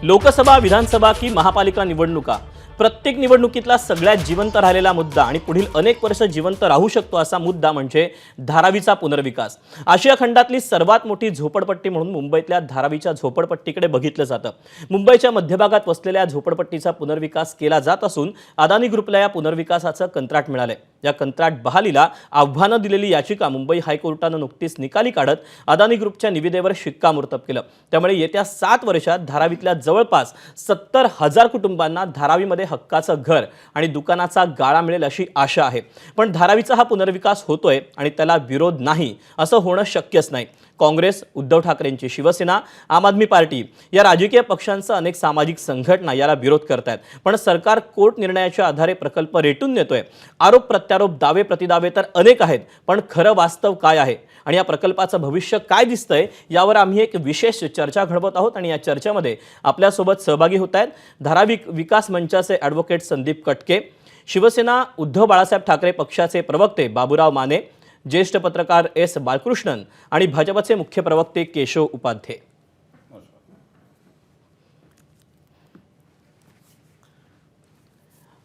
लोकसभा, विधानसभा की महापालिका निवडणुका, प्रत्येक निवडणुकीतला सगळ्यात जिवंत राहिलेला मुद्दा आणि पुढील अनेक वर्ष जिवंत राहू शकतो असा मुद्दा म्हणजे धारावीचा पुनर्विकास। आशिया खंडातली सर्वात मोठी झोपडपट्टी म्हणून मुंबईतल्या धारावीच्या झोपडपट्टीकडे बघितलं जातं। मुंबईच्या मध्यभागात वसलेल्या झोपडपट्टीचा पुनर्विकास केला जात असून अदानी ग्रुपला या पुनर्विकासाचं कंत्राट मिळालंय। या कंत्राट बहालीला आव्हानं दिलेली याचिका मुंबई हायकोर्टानं नुकतीच निकाली काढत अदानी ग्रुपच्या निविदेवर शिक्कामोर्तब केलं। त्यामुळे येत्या 7 वर्षात धारावीतल्या जवळपास 70,000 कुटुंबांना धारावीमध्ये हक्काचं घर आणि दुकानाचा गाळा मिळेल अशी आशा आहे। पण धारावीचा हा पुनर्विकास होतोय आणि त्याला विरोध नाही असं होणं शक्यच नाही। काँग्रेस, उद्धव ठाकरेंची शिवसेना, आम आदमी पार्टी या राजकीय पक्षांचा अनेक सामाजिक संघटना याला विरोध करतात। पण सरकार कोर्ट निर्णयाच्या आधारे प्रकल्प रेटून नेतोय। आरोप प्रत्यारोप, दावे प्रतिदावे तर अनेक आहेत, पण खरं वास्तव काय आहे आणि या प्रकल्पाचं भविष्य काय दिसतंय यावर आम्ही एक विशेष चर्चा घडवत आहोत। आणि या चर्चेमध्ये आपल्यासोबत सहभागी होत आहेत धारावी विकास मंचाचे ॲडव्होकेट संदीप कटके, शिवसेना उद्धव बाळासाहेब ठाकरे पक्षाचे प्रवक्ते बाबूराव माने, ज्येष्ठ पत्रकार एस बालकृष्णन आणि भाजपचे मुख्य प्रवक्ते केशव उपाध्ये।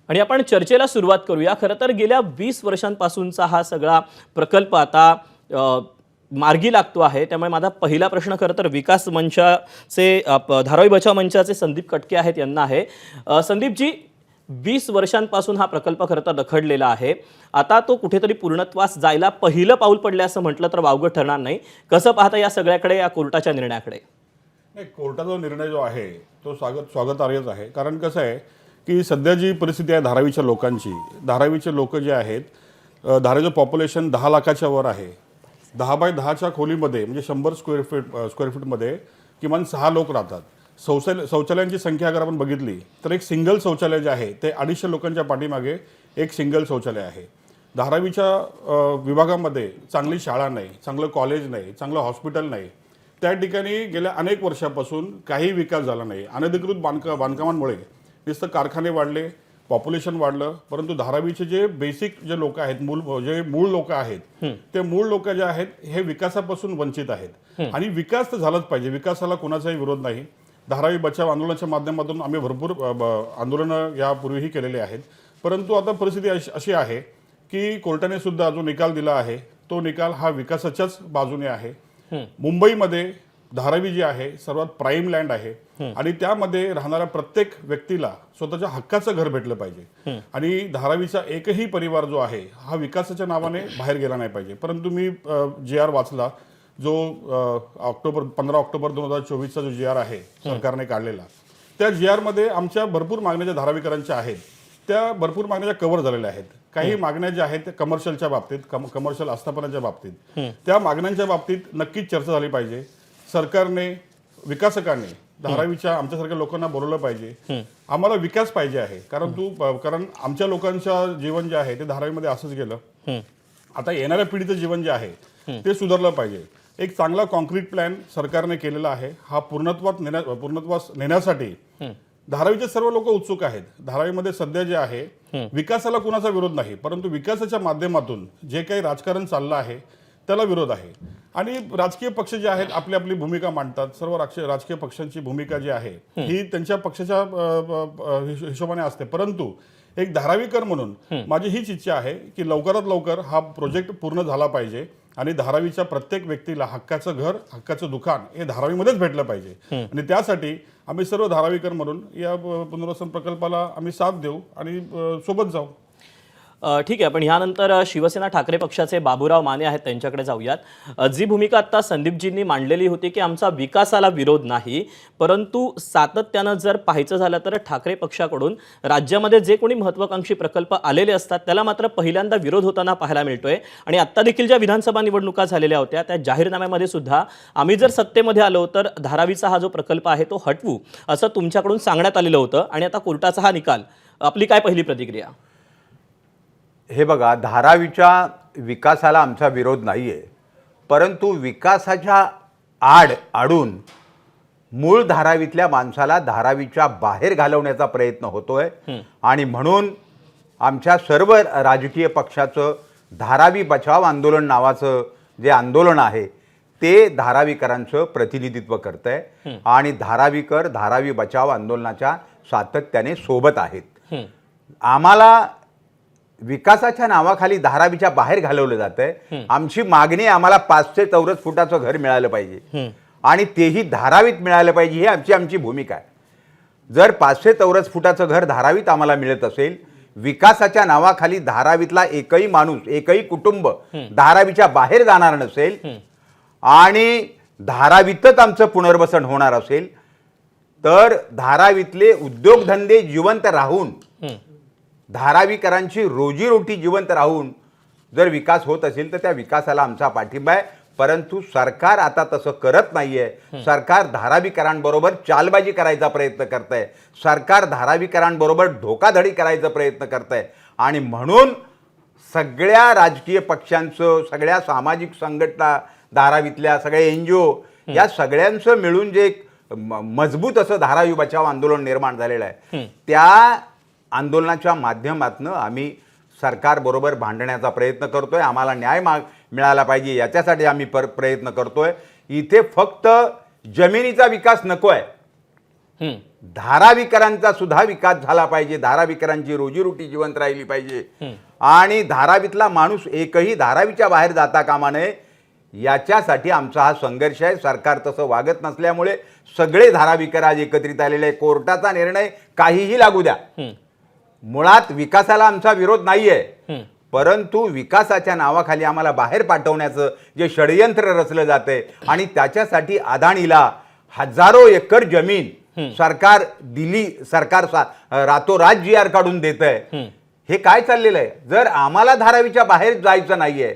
आणि आपण चर्चेला सुरुवात करूया। खरं तर गेल्या 20 वर्षांपासूनचा हा सगळा प्रकल्प आता मार्गी लागतो आहे। त्यामुळे माझा पहिला प्रश्न खरं तर विकास मंचाचे धारावी बचाव मंचाचे संदीप कटके आहेत यांना आहे। संदीपजी, 20 वर्षांपासून हा प्रकल्प खरं तर रखडलेला आहे। आता तो कुठेतरी पूर्णत्वास जायला पहिलं पाऊल पडले असं म्हटलं तर वावगं ठरणार नाही। कसं पाहता या सगळ्याकडे, या कोर्टाच्या निर्णयाकडे? नाही, कोर्टाचा निर्णय जो आहे तो स्वागतार्हच आहे। कारण कसं आहे की सध्या जी परिस्थिती आहे धारावीच्या लोकांची, धारावीचे लोक जे आहेत, धारावीचं पॉप्युलेशन 10 लाखाच्या वर आहे। 10 बाय 10च्या खोलीमध्ये म्हणजे 100 स्क्वेअर फीटमध्ये किमान 6 लोक राहतात। शौचालयांची संख्या अगर आपण बघितली तर एक सिंगल शौचालय जे आहे ते 250 लोकांच्या पाठीमागे एक सिंगल शौचालय आहे। धारावीच्या विभागामध्ये चांगली शाळा नाही, चांगलं कॉलेज नाही, चांगलं हॉस्पिटल नाही। त्या ठिकाणी गेल्या अनेक वर्षापासून काही विकास झाला नाही। अनधिकृत बांधकामांमुळे नुसतं कारखाने वाढले, पॉप्युलेशन वाढलं, परंतु धारावीचे जे बेसिक जे लोक आहेत, मूळ लोक आहेत, ते मूळ लोक जे आहेत हे विकासापासून वंचित आहेत। आणि विकास तर झालाच पाहिजे, विकासाला कोणाचाही विरोध नाही। धारावी बचाव आंदोलनाच्या माध्यमातून आम्ही भरपूर आंदोलनं यापूर्वीही केलेले आहेत। परंतु आता परिस्थिती अशी आहे की कोर्टाने सुद्धा जो निकाल दिला आहे तो निकाल हा विकासाच्याच बाजूने आहे। मुंबईमध्ये धारावी जी आहे सर्वात प्राईम लँड आहे आणि त्यामध्ये राहणाऱ्या प्रत्येक व्यक्तीला स्वतःच्या हक्काचं घर भेटलं पाहिजे। आणि धारावीचा एकही परिवार जो आहे हा विकासाच्या नावाने बाहेर गेला नाही पाहिजे। परंतु मी GR वाचला जो 15 ऑक्टोबर 2024चा जो GR आहे सरकारने काढलेला, त्या GR मध्ये आमच्या भरपूर मागण्या ज्या धारावीकरांच्या आहेत त्या भरपूर मागण्या कव्हर झालेल्या आहेत। काही मागण्या ज्या आहेत त्या कमर्शियलच्या बाबतीत, कमर्शियल आस्थापनाच्या बाबतीत, त्या मागण्यांच्या बाबतीत नक्कीच चर्चा झाली पाहिजे। सरकारने, विकासकांनी धारावीच्या आमच्यासारख्या लोकांना बोलवलं पाहिजे। आम्हाला विकास पाहिजे आहे, कारण आमच्या लोकांचं जीवन जे आहे ते धारावीमध्ये असंच गेलं। आता येणाऱ्या पिढीचं जीवन जे आहे ते सुधारलं पाहिजे। एक चांगला कॉन्क्रीट प्लॅन सरकारने केलेला आहे। हा पूर्णत्वास नेण्यासाठी धारावीचे सर्व लोक उत्सुक आहेत। धारावीमध्ये सध्या जे आहे विकासाला कुणाचा विरोध नाही, परंतु विकासाच्या माध्यमातून जे काही राजकारण चाललं आहे त्याला विरोध आहे। आणि राजकीय पक्ष जे आहेत आपली आपली भूमिका मांडतात। सर्व राजकीय पक्षांची भूमिका जी आहे ही त्यांच्या पक्षाच्या हिशोबाने असते। परंतु एक धारावीकर म्हणून माझी हीच इच्छा आहे की लवकरात लवकर हा प्रोजेक्ट पूर्ण झाला पाहिजे आणि धारावीच्या प्रत्येक व्यक्तीला हक्काचं घर, हक्काचं दुकान हे धारावीमध्येच भेटलं पाहिजे। आणि त्यासाठी आम्ही सर्व धारावीकर म्हणून या पुनर्वसन प्रकल्पाला आम्ही साथ देऊ आणि सोबत जाऊ। ठीक आहे, पण यानंतर शिवसेना ठाकरे पक्षाचे बाबूराव माने आहेत, त्यांच्याकडे जाऊयात। जी भूमिका आता संदीपजींनी मांडलेली होती की आमचा विकासाला विरोध नाही, परंतु सातत्यानं जर पाहायचं झालं तर ठाकरे पक्षाकडून राज्यामध्ये जे कोणी महत्त्वाकांक्षी प्रकल्प आलेले असतात त्याला मात्र पहिल्यांदा विरोध होताना पाहायला मिळतोय। आणि आत्ता देखील ज्या विधानसभा निवडणुका झालेल्या होत्या त्या जाहीरनाम्यामध्ये सुद्धा आम्ही जर सत्तेमध्ये आलो तर धारावीचा हा जो प्रकल्प आहे तो हटवू असं तुमच्याकडून सांगण्यात आलेलं होतं। आणि आता कोर्टाचा हा निकाल, आपली काय पहिली प्रतिक्रिया? हे बघा, धारावीच्या विकासाला आमचा विरोध नाही आहे, परंतु विकासाच्या आडून मूळ धारावीतल्या माणसाला धारावीच्या बाहेर घालवण्याचा प्रयत्न होतोय। आणि म्हणून आमच्या सर्व राजकीय पक्षाचं धारावी बचाव आंदोलन नावाचं जे आंदोलन आहे ते धारावीकरांचं प्रतिनिधित्व करत आहे आणि धारावीकर धारावी बचाव आंदोलनाच्या सातत्याने सोबत आहेत. आम्हाला विकासाच्या नावाखाली धारावीच्या बाहेर घालवलं जातंय. आमची मागणी आम्हाला 500 चौरस फुटाचं घर मिळालं पाहिजे आणि तेही धारावीत मिळालं पाहिजे, ही आमची भूमिका आहे. जर 500 चौरस फुटाचं घर धारावीत आम्हाला मिळत असेल, विकासाच्या नावाखाली धारावीतला एकही माणूस एकही कुटुंब धारावीच्या बाहेर जाणार नसेल आणि धारावीतच आमचं पुनर्वसन होणार असेल, तर धारावीतले उद्योगधंदे जिवंत राहून, धारावीकरांची रोजीरोटी जिवंत राहून जर विकास होत असेल तर त्या विकासाला आमचा पाठिंबा आहे. परंतु सरकार आता तसं करत नाहीये. सरकार धारावीकरांबरोबर चालबाजी करायचा प्रयत्न करत आहे. सरकार धारावीकरांबरोबर धोकाधडी करायचा प्रयत्न करत आहे आणि म्हणून सगळ्या राजकीय पक्षांचं, सगळ्या सामाजिक संघटना, धारावीतल्या सगळ्या NGO या सगळ्यांचं मिळून जे एक मजबूत असं धारावी बचाव आंदोलन निर्माण झालेलं आहे, त्या आंदोलनाच्या माध्यमातून आम्ही सरकारबरोबर भांडण्याचा प्रयत्न करतोय. आम्हाला न्याय मिळाला पाहिजे याच्यासाठी आम्ही प्रयत्न करतोय. इथे फक्त जमिनीचा विकास नको आहे, धारावीकरांचा सुद्धा विकास झाला पाहिजे. धारावीकरांची रोजीरोटी जिवंत राहिली पाहिजे आणि धारावीतला माणूस एकही धारावीच्या बाहेर जाता कामा नये, याच्यासाठी आमचा हा संघर्ष आहे. सरकार तसं वागत नसल्यामुळे सगळे धारावीकर आज एकत्रित आलेले आहे. कोर्टाचा निर्णय काहीही लागू द्या, मुळात विकासाला आमचा विरोध नाहीये, परंतु विकासाच्या नावाखाली आम्हाला बाहेर पाठवण्याचं जे षडयंत्र रचलं जातंय आणि त्याच्यासाठी अदानीला हजारो एकर जमीन सरकार दिली, सरकार रातोरात GR काढून देत आहे. हे काय चाललेलं आहे? जर आम्हाला धारावीच्या बाहेर जायचं नाहीये,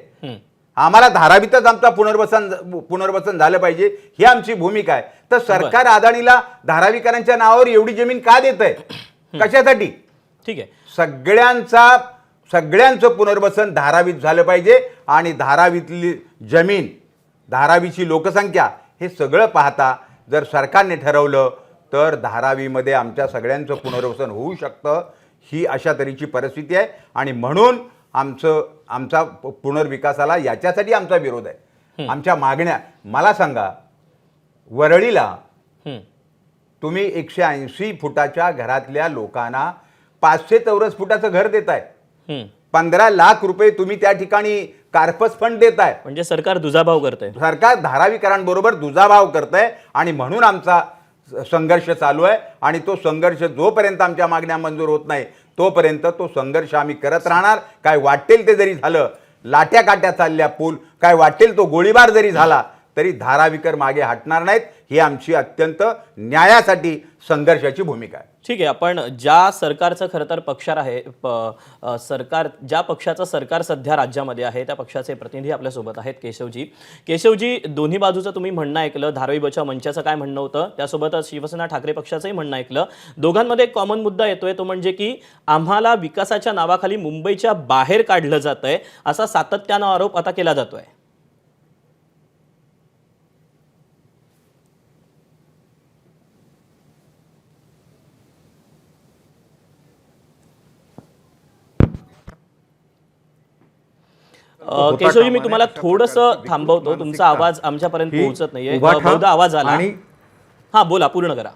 आम्हाला धारावीतच आमचा पुनर्वसन झालं पाहिजे, ही आमची भूमिका आहे, तर सरकार अदानीला धारावीकरांच्या नावावर एवढी जमीन का देत आहे? कशासाठी? ठीक आहे, सगळ्यांचं पुनर्वसन धारावीत झालं पाहिजे आणि धारावीतली जमीन, धारावीची लोकसंख्या हे सगळं पाहता जर सरकारने ठरवलं तर धारावीमध्ये आमच्या सगळ्यांचं पुनर्वसन होऊ शकतं. ही अशा तऱ्हेची परिस्थिती आहे आणि म्हणून आमचा पुनर्विकासाला याच्यासाठी आमचा विरोध आहे. आमच्या मागण्या, मला सांगा, वरळीला तुम्ही 180 फुटाच्या घरातल्या लोकांना 500 चौरस फुटाचं घर देताय, 15 लाख रुपये तुम्ही त्या ठिकाणी कार्पस फंड देताय. म्हणजे सरकार दुजाभाव करतंय, सरकार धारावीकरांबरोबर दुजाभाव करतंय आणि म्हणून आमचा संघर्ष चालू आहे आणि तो संघर्ष जोपर्यंत आमच्या मागण्या मंजूर होत नाही तोपर्यंत तो संघर्ष आम्ही करत राहणार. काय वाटेल ते जरी झालं, लाट्या काट्या चालल्या पूल, काय वाटेल तो गोळीबार जरी झाला तरी धारावीकर मागे हटणार नाहीत. ही आमची अत्यंत न्यायासाठी संघर्षाची भूमिका आहे. ठीक आहे, आपण ज्या सरकारचं खरं तर पक्षार आहे, सरकार ज्या पक्षाचं सरकार सध्या राज्यामध्ये आहे त्या पक्षाचे प्रतिनिधी आपल्यासोबत आहेत. केशवजी, दोन्ही बाजूचं तुम्ही म्हणणं ऐकलं, धारावी बचाव मंचाचं काय म्हणणं होतं, त्यासोबतच शिवसेना ठाकरे पक्षाचंही म्हणणं ऐकलं. दोघांमध्ये एक कॉमन मुद्दा येतोय, तो म्हणजे की आम्हाला विकासाच्या नावाखाली मुंबईच्या बाहेर काढलं जातंय असा सातत्यानं आरोप आता केला जातोय. केशवजी, मी तुम्हाला थोडंसं थांबवतो, तुमचा आवाज आमच्यापर्यंत पोहोचत नाहीये. बहुधा आवाज आला. हा, बोला, पूर्ण करा.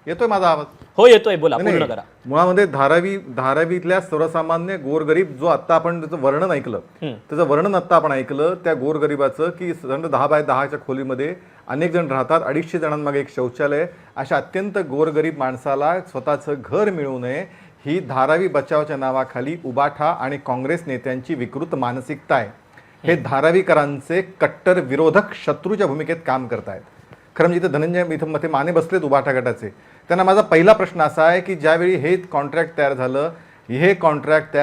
येतोय माझा आवाज? हो येतोय, बोला, पूर्ण करा. मुळामध्ये धारावीतल्या सर्वसामान्य गोरगरीब जो आता आपण त्याचं वर्णन ऐकलं, त्याचं वर्णन आता आपण ऐकलं त्या गोरगरिबाचं, की 10 बाय 10च्या खोलीमध्ये अनेक जण राहतात, 250 जणांमागे एक शौचालय, अशा अत्यंत गोरगरीब माणसाला स्वतःचं घर मिळू नये, ही धारावी बचावच्या नावाखाली उबाठा आणि काँग्रेस नेत्यांची विकृत मानसिकता आहे. हे धारावीकरांचे कट्टर विरोधक शत्रूच्या भूमिकेत काम करतायत. खरं म्हणजे इथं धनंजय इथं माने बसलेत उबाठा गटाचे. त्यांना माझा पहिला प्रश्न असा आहे की ज्यावेळी हे कॉन्ट्रॅक्ट तयार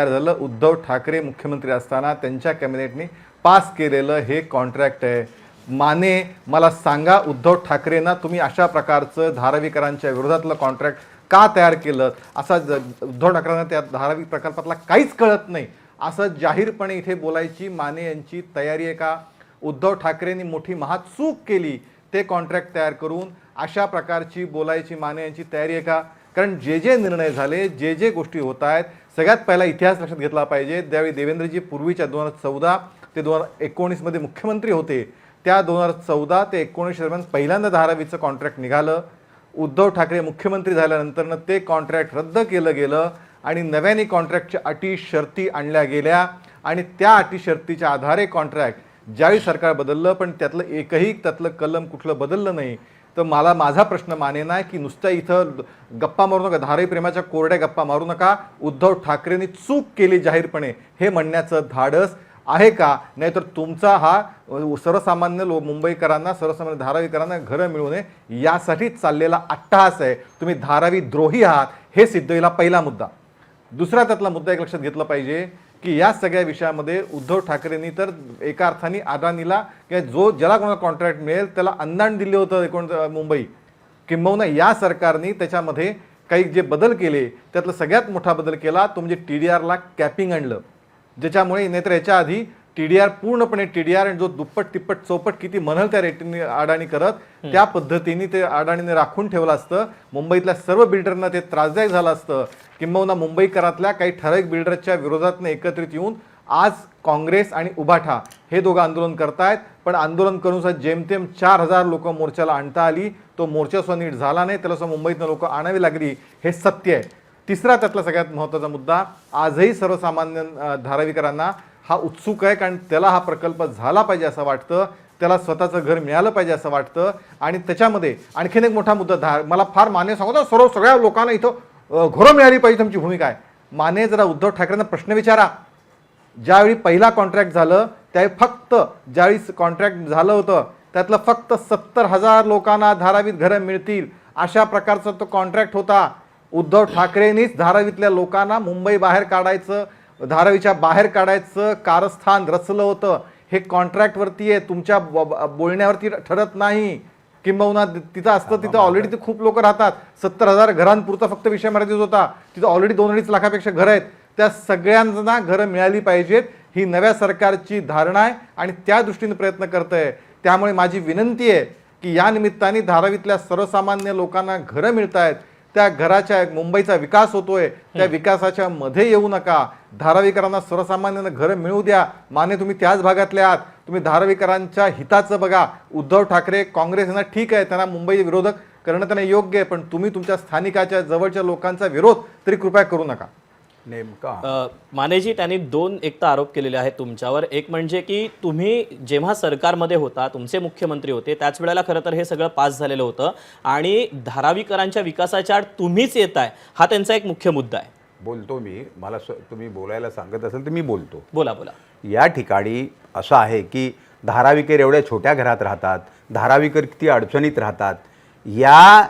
झालं, उद्धव ठाकरे मुख्यमंत्री असताना त्यांच्या कॅबिनेटने पास केलेलं हे कॉन्ट्रॅक्ट आहे. माने, मला सांगा, उद्धव ठाकरेंना तुम्ही अशा प्रकारचं धारावीकरांच्या विरोधातलं कॉन्ट्रॅक्ट का तयार केलं? असा उद्धव ठाकरेंना त्या धारावी प्रकल्पातला काहीच कळत नाही असं जाहीरपणे इथे बोलायची माने यांची तयारी आहे का? उद्धव ठाकरेंनी मोठी महाचूक केली ते कॉन्ट्रॅक्ट तयार करून, अशा प्रकारची बोलायची माने यांची तयारी आहे का? कारण जे जे निर्णय झाले, जे जे गोष्टी होत आहेत, सगळ्यात पहिला इतिहास लक्षात घेतला पाहिजे. त्यावेळी देवेंद्रजी पूर्वीच्या 2014 ते 2019 मध्ये मुख्यमंत्री होते. त्या 2014 ते 2019 दरम्यान पहिल्यांदा धारावीचं कॉन्ट्रॅक्ट निघालं. उद्धव ठाकरे मुख्यमंत्री झाल्यानंतरनं ते कॉन्ट्रॅक्ट रद्द केलं गेलं आणि नव्याने कॉन्ट्रॅक्टच्या अटी शर्ती आणल्या गेल्या आणि त्या अटी शर्तीच्या आधारे कॉन्ट्रॅक्ट ज्यावेळी सरकार बदललं, पण त्यातलं कलम कुठलं बदललं नाही. तर माझा प्रश्न माने नाही की नुसत्या इथं गप्पा मारू नका, धारावी प्रेमाच्या कोरड्या गप्पा मारू नका. उद्धव ठाकरेंनी चूक केली जाहीरपणे हे म्हणण्याचं धाडस आहे का? नाहीतर तुमचा हा सर्वसामान्य मुंबईकरांना, सर्वसामान्य धारावीकरांना घरं मिळू नये यासाठीच चाललेला अट्टहास आहे. तुम्ही धारावी द्रोही आहात हे सिद्ध होईल. पहिला मुद्दा. दुसरा त्यातला मुद्दा एक लक्षात घेतला पाहिजे की या सगळ्या विषयामध्ये उद्धव ठाकरेंनी तर एका अर्थाने अदानीला किंवा ज्याला कोणाला कॉन्ट्रॅक्ट मिळेल त्याला अंदाण दिले होतं मुंबई. किंबहुना या सरकारने त्याच्यामध्ये काही जे बदल केले त्यातला सगळ्यात मोठा बदल केला तो म्हणजे TDRला कॅपिंग आणलं, ज्याच्यामुळे नाहीतर याच्या आधी TDR पूर्णपणे TDR आणि जो दुप्पट तिप्पट चौपट किती म्हणाल त्या रेटीने अडाणी करत त्या पद्धतीने ते अडाणीने राखून ठेवलं असतं. मुंबईतल्या सर्व बिल्डरना ते त्रासदायक झालं असतं. किंबहुना मुंबईकरातल्या काही ठराविक बिल्डरच्या विरोधातनं एकत्रित येऊन आज काँग्रेस आणि उभाठा हे दोघं आंदोलन करतायत. पण आंदोलन करूनसुद्धा जेमतेम 4000 लोक मोर्चाला आणता आली. तो मोर्चा सुद्धा नीट झाला नाही, त्याला सुद्धा मुंबईतनं लोक आणावी लागली. हे सत्य आहे. तिसरा त्यातला सगळ्यात महत्त्वाचा मुद्दा, आजही सर्वसामान्य धारावीकरांना हा उत्सुक आहे, कारण त्याला हा प्रकल्प झाला पाहिजे असं वाटतं, त्याला स्वतःचं घर मिळालं पाहिजे असं वाटतं. आणि त्याच्यामध्ये आणखीन एक मोठा मुद्दा मला फार मान्य सांगतो, सगळ्या लोकांना इथं घरं मिळाली पाहिजे तुमची भूमिका आहे. माने जरा उद्धव ठाकरेंना प्रश्न विचारा. ज्यावेळी पहिला कॉन्ट्रॅक्ट झालं त्यावेळी फक्त ज्यावेळी कॉन्ट्रॅक्ट झालं होतं त्यातलं फक्त 70,000 लोकांना धारावीत घरं मिळतील अशा प्रकारचा तो कॉन्ट्रॅक्ट होता. उद्धव ठाकरेंनीच धारावीतल्या लोकांना मुंबई बाहेर काढायचं, धारावीच्या बाहेर काढायचं कारस्थान रचलं होतं. हे कॉन्ट्रॅक्टवरती आहे, तुमच्या बोलण्यावरती ठरत नाही. किंबहुना तिथं असतं तिथं ऑलरेडी ते खूप लोक राहतात. 70,000 घरांपुरता फक्त विषय मर्यादित होता. तिथं ऑलरेडी 2-2.5 लाखापेक्षा घरं आहेत. त्या सगळ्यांना घरं मिळाली पाहिजेत ही नव्या सरकारची धारणा आहे आणि त्या दृष्टीने प्रयत्न करतंय. त्यामुळे माझी विनंती आहे की या निमित्ताने धारावीतल्या सर्वसामान्य लोकांना घरं मिळत आहेत, त्या घराच्या मुंबईचा विकास होतोय, त्या विकासाच्या मध्ये येऊ नका. धारावीकरांना सर्वसामान्यांना घरं मिळू द्या. माने तुम्ही त्याच भागातले आहात, तुम्ही धारावीकरांच्या हिताचं बघा. उद्धव ठाकरे काँग्रेस यांना ठीक आहे, त्यांना मुंबई विरोधक करणं त्यांना योग्य आहे, पण तुम्ही तुमच्या स्थानिकाच्या जवळच्या लोकांचा विरोध तरी कृपया करू नका. नेमका मानेजी, त्यांनी 2 एक तर आरोप केलेले आहेत तुमच्यावर. एक म्हणजे की तुम्ही जेव्हा सरकारमध्ये होता, तुमचे मुख्यमंत्री होते, त्याच वेळेला खरं तर हे सगळं पास झालेलं होतं आणि धारावीकरांच्या विकासाच्या आड तुम्हीच येताय, हा त्यांचा एक मुख्य मुद्दा आहे. बोलतो मी, मला तुम्ही बोलायला सांगत असेल तर मी बोलतो. बोला बोला. या ठिकाणी असं आहे की धारावीकर एवढ्या छोट्या घरात राहतात, धारावीकर किती अडचणीत राहतात. या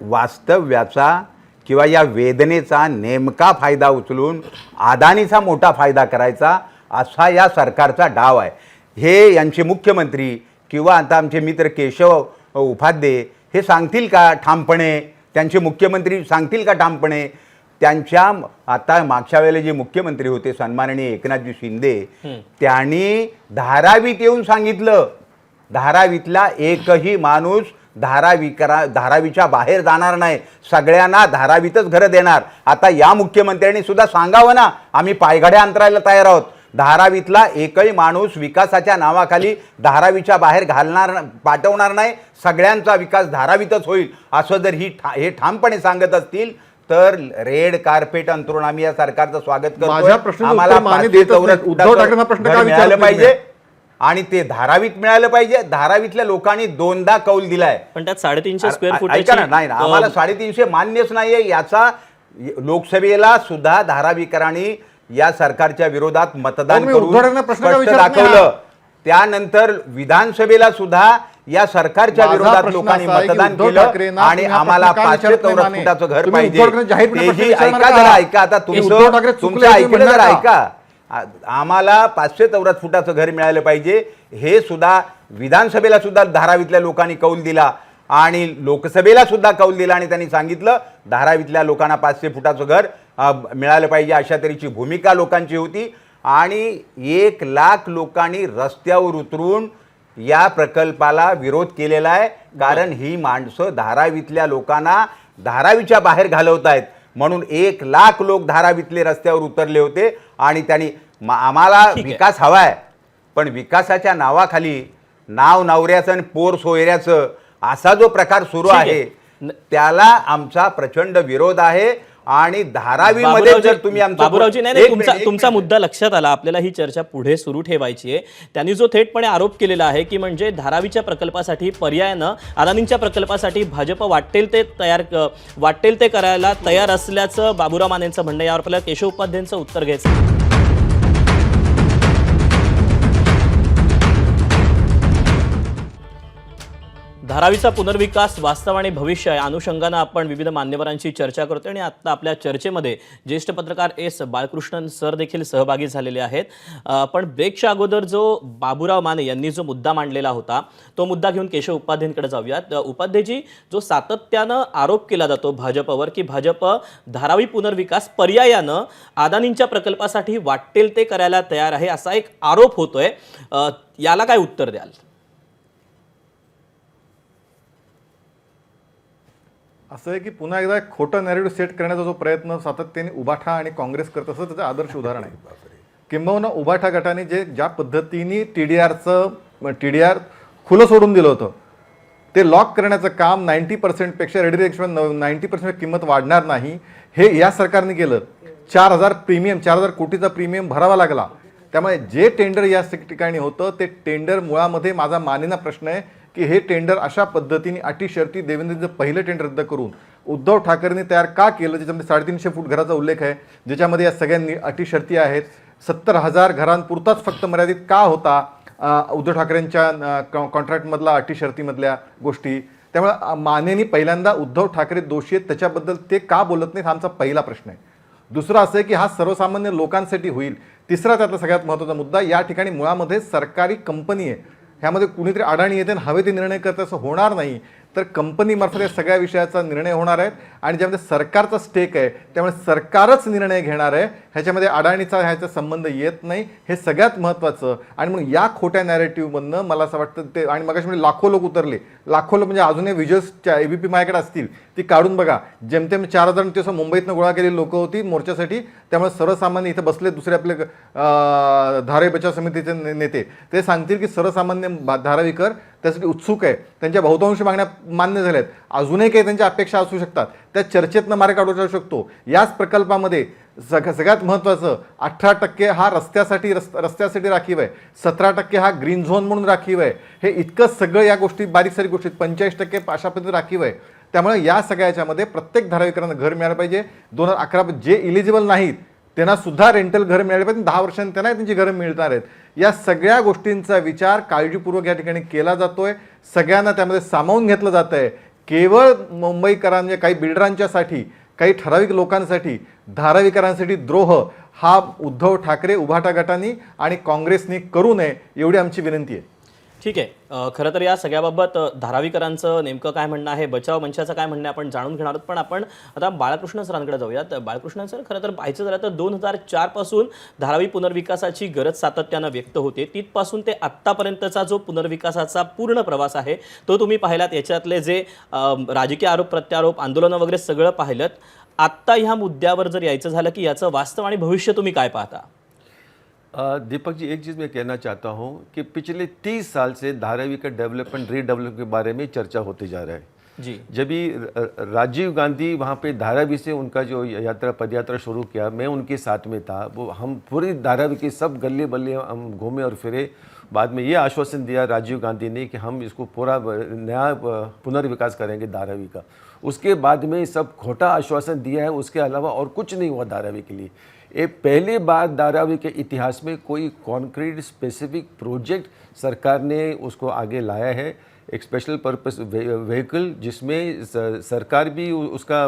वास्तव्याचा किंवा या वेदनेचा नेमका फायदा उचलून अदानीचा मोठा फायदा करायचा असा या सरकारचा डाव आहे. हे यांचे मुख्यमंत्री किंवा आता आमचे मित्र केशव उपाध्ये हे सांगतील का ठामपणे, त्यांचे मुख्यमंत्री सांगतील का ठामपणे. त्यांच्या आता मागच्या वेळेला जे मुख्यमंत्री होते सन्माननीय एकनाथजी शिंदे, त्यांनी धारावीत येऊन सांगितलं धारावीतला एकही माणूस धारावीच्या बाहेर जाणार नाही, सगळ्यांना धारावीतच घरं देणार. आता या मुख्यमंत्र्यांनी सुद्धा सांगावं ना, आम्ही पायघड्या अंतरायला तयार आहोत. धारावीतला एकही माणूस विकासाच्या नावाखाली धारावीच्या बाहेर पाठवणार नाही, सगळ्यांचा विकास धारावीतच होईल असं जर हे ठामपणे सांगत असतील तर रेड कार्पेट अंतरून आम्ही या सरकारचं स्वागत करतो. आम्हाला उद्धव ठाकरेंना प्रश्न का मिळालं पाहिजे आणि ते धारावीत मिळालं पाहिजे. धारावीतल्या लोकांनी 2दा कौल दिलाय, पण त्यात 350 स्क्वेअर फूट ऐका ना, नाही ना, आम्हाला 350 मान्यच नाहीये. याचा लोकसभेला सुद्धा धारावीकरांनी या सरकारच्या विरोधात मतदान करून स्पष्ट दाखवलं. त्यानंतर विधानसभेला सुद्धा या सरकारच्या विरोधात लोकांनी मतदान केलं आणि आम्हाला 500 चौरस फुटाचं घर पाहिजे. तेही ऐका जरा, ऐका आता तुमचं ऐकलं जरा ऐका. आम्हाला 500 चौरस फुटाचं घर मिळालं पाहिजे हे सुद्धा विधानसभेला सुद्धा धारावीतल्या लोकांनी कौल दिला आणि लोकसभेला सुद्धा कौल दिला आणि त्यांनी सांगितलं धारावीतल्या लोकांना 500 फुटाचं घर मिळालं पाहिजे अशा तऱ्हेची भूमिका लोकांची होती. आणि 1 लाख लोकांनी रस्त्यावर उतरून या प्रकल्पाला विरोध केलेला आहे, कारण ही माणसं धारावीतल्या लोकांना धारावीच्या बाहेर घालवत आहेत. म्हणून 1,00,000 लोक धारावीतले रस्त्यावर उतरले होते आणि त्यांनी आम्हाला विकास हवाय, पण विकासाच्या नावाखाली नाव नवऱ्याचं आणि पोर सोयऱ्याचं असा जो प्रकार सुरू आहे त्याला आमचा प्रचंड विरोध आहे. आणि धारावीमध्ये जर तुम्ही बाबूरावजी नाही, तुमचा मुद्दा लक्षात आला. आपल्याला ही चर्चा पुढे सुरू ठेवायची आहे. त्यांनी जो थेटपणे आरोप केलेला आहे की म्हणजे धारावीच्या प्रकल्पासाठी पर्यायानं अदानींच्या प्रकल्पासाठी भाजप वाटेल ते करायला तयार असल्याचं बाबूराव मानेंचं म्हणणं. यावर आपल्याला केशव उपाध्यायांचं उत्तर घ्यायचं. धारावीचा पुनर्विकास वास्तव आणि भविष्य या अनुषंगानं आपण विविध मान्यवरांशी चर्चा करतोय आणि आता आपल्या चर्चेमध्ये ज्येष्ठ पत्रकार एस बाळकृष्णन सर देखील सहभागी झालेले आहेत. पण ब्रेकच्या अगोदर जो बाबूराव माने यांनी जो मुद्दा मांडलेला होता तो मुद्दा घेऊन केशव उपाध्यायांकडे जाऊयात. उपाध्येजी, जो सातत्यानं आरोप केला जातो भाजपवर की भाजप धारावी पुनर्विकास पर्यायानं अदानींच्या प्रकल्पासाठी वाटेल ते करायला तयार आहे असा एक आरोप होतोय, याला काय उत्तर द्याल? असं आहे की पुन्हा एकदा खोटं नॅरेटिव्ह सेट करण्याचा जो प्रयत्न सातत्याने उबाठा आणि काँग्रेस करत असतं त्याचं आदर्श उदाहरण आहे. किंबहुना उबाठा गटाने ज्या पद्धतीने टीडीआर खुलं सोडून दिलं होतं ते लॉक करण्याचं काम 90% पेक्षा रेडिएशन 90% किंमत वाढणार नाही हे या सरकारने केलं. 4,000 कोटीचा प्रीमियम भरावा लागला. त्यामुळे जे टेंडर या ठिकाणी होतं ते टेंडर मुळामध्ये माझा मानेना प्रश्न आहे की हे टेंडर अशा पद्धतीने अटी शर्ती देवेंद्रचं पहिलं टेंडर रद्द करून उद्धव ठाकरेंनी तयार का केलं, ज्याच्यामध्ये 350 फूट घराचा उल्लेख आहे, ज्याच्यामध्ये या सगळ्यांनी अटी शर्ती आहेत. 70,000 घरांपुरताच फक्त मर्यादित का होता उद्धव ठाकरेंच्या कॉन्ट्रॅक्टमधला अटी शर्तीमधल्या गोष्टी. त्यामुळे मानेनी पहिल्यांदा उद्धव ठाकरे दोषी आहेत त्याच्याबद्दल ते का बोलत नाहीत हा आमचा पहिला प्रश्न आहे. दुसरा असं आहे की हा सर्वसामान्य लोकांसाठी होईल. तिसरा त्यातला सगळ्यात महत्त्वाचा मुद्दा, या ठिकाणी मुळामध्ये सरकारी कंपनी आहे, ह्यामध्ये कुणीतरी अडाणी येते आणि हवे ते निर्णय करते असं होणार नाही. तर कंपनीमार्फत या सगळ्या विषयाचा निर्णय होणार आहे आणि ज्यामध्ये सरकारचा स्टेक आहे त्यामुळे सरकारच निर्णय घेणार आहे. ह्याच्यामध्ये ह्याचा संबंध येत नाही, हे सगळ्यात महत्त्वाचं. आणि म्हणून या खोट्या नॅरेटिव्हमधनं मला असं वाटतं ते, आणि मगाशी म्हणजे लाखो लोक उतरले, लाखो लोक म्हणजे अजूनही विजयच्या ABP माझ्याकडे असतील ती काढून बघा. जेमतेम 4,000 दिवस मुंबईतनं गोळा केलेली लोक होती मोर्चासाठी. त्यामुळे सर्वसामान्य इथं बसले दुसरे आपले धारावी बचाव समितीचे नेते ते सांगतील की सर्वसामान्य धारावीकर त्यासाठी उत्सुक आहे, त्यांच्या बहुतांश मागण्या मान्य झाल्यात, अजूनही काही त्यांच्या अपेक्षा असू शकतात, त्या चर्चेतनं मार्ग काढू जाऊ शकतो. याच प्रकल्पामध्ये सगळ्यात महत्त्वाचं 18% हा रस्त्यासाठी राखीव आहे, 17% हा ग्रीन झोन म्हणून राखीव आहे. हे इतकं सगळं या गोष्टी बारीक सारीक गोष्टीत 45% अशा पद्धतीने राखीव आहे. त्यामुळे या सगळ्याच्यामध्ये प्रत्येक धारावीकरांना घर मिळालं पाहिजे. 2011 जे इलिजिबल नाहीत त्यांना सुद्धा रेंटल घर मिळाले पाहिजे. 10 वर्षांनी त्यांना त्यांची घरं मिळणार आहेत. या सगळ्या गोष्टींचा विचार काळजीपूर्वक या ठिकाणी केला जातोय. सगळ्यांना त्यामध्ये सामावून घेतलं जात आहे. केवळ मुंबईकरांच्या काही बिल्डरांच्यासाठी, काही ठराविक लोकांसाठी, धारावीकरांसाठी द्रोह हा उद्धव ठाकरे उभाटा गटांनी आणि काँग्रेसनी करू नये एवढी आमची विनंती आहे. ठीक आहे. खरं तर या सगळ्याबाबत धारावीकरांचं नेमकं काय म्हणणं आहे, बचाव मंचाचं काय म्हणणं आहे आपण जाणून घेणार आहोत. पण आपण आता बाळकृष्ण सरांकडे जाऊयात. बाळकृष्ण सर, खरं तर पाहायचं झालं तर 2004 पासून धारावी पुनर्विकासाची गरज सातत्यानं व्यक्त होते. तिथपासून ते आत्तापर्यंतचा जो पुनर्विकासाचा पूर्ण प्रवास आहे तो तुम्ही पाहिलात. याच्यातले जे राजकीय आरोप प्रत्यारोप आंदोलनं वगैरे सगळं पाहिलं. आत्ता ह्या मुद्द्यावर जर यायचं झालं की याचं वास्तव आणि भविष्य तुम्ही काय पाहता? दीपक जी, एक चीज़ मैं कहना चाहता हूं कि पिछले 30 साल से धारावी का डेवलपमेंट रीडेवलपमेंट के बारे में चर्चा होते जा रहा है जी. जब भी राजीव गांधी वहाँ पे धारावी से उनका जो पदयात्रा शुरू किया, मैं उनके साथ में था. वो हम पूरी धारावी के सब गली बल्ले हम घूमे और फिरे. बाद में ये आश्वासन दिया राजीव गांधी ने कि हम इसको पूरा नया पुनर्विकास करेंगे धारावी का. उसके बाद में सब खोटा आश्वासन दिया है, उसके अलावा और कुछ नहीं हुआ धारावी के लिए. ये पहली बार धारावी के इतिहास में कोई कॉन्क्रीट स्पेसिफिक प्रोजेक्ट सरकार ने उसको आगे लाया है. एक स्पेशल पर्पस व्हीकल जिसमें सरकार भी उसका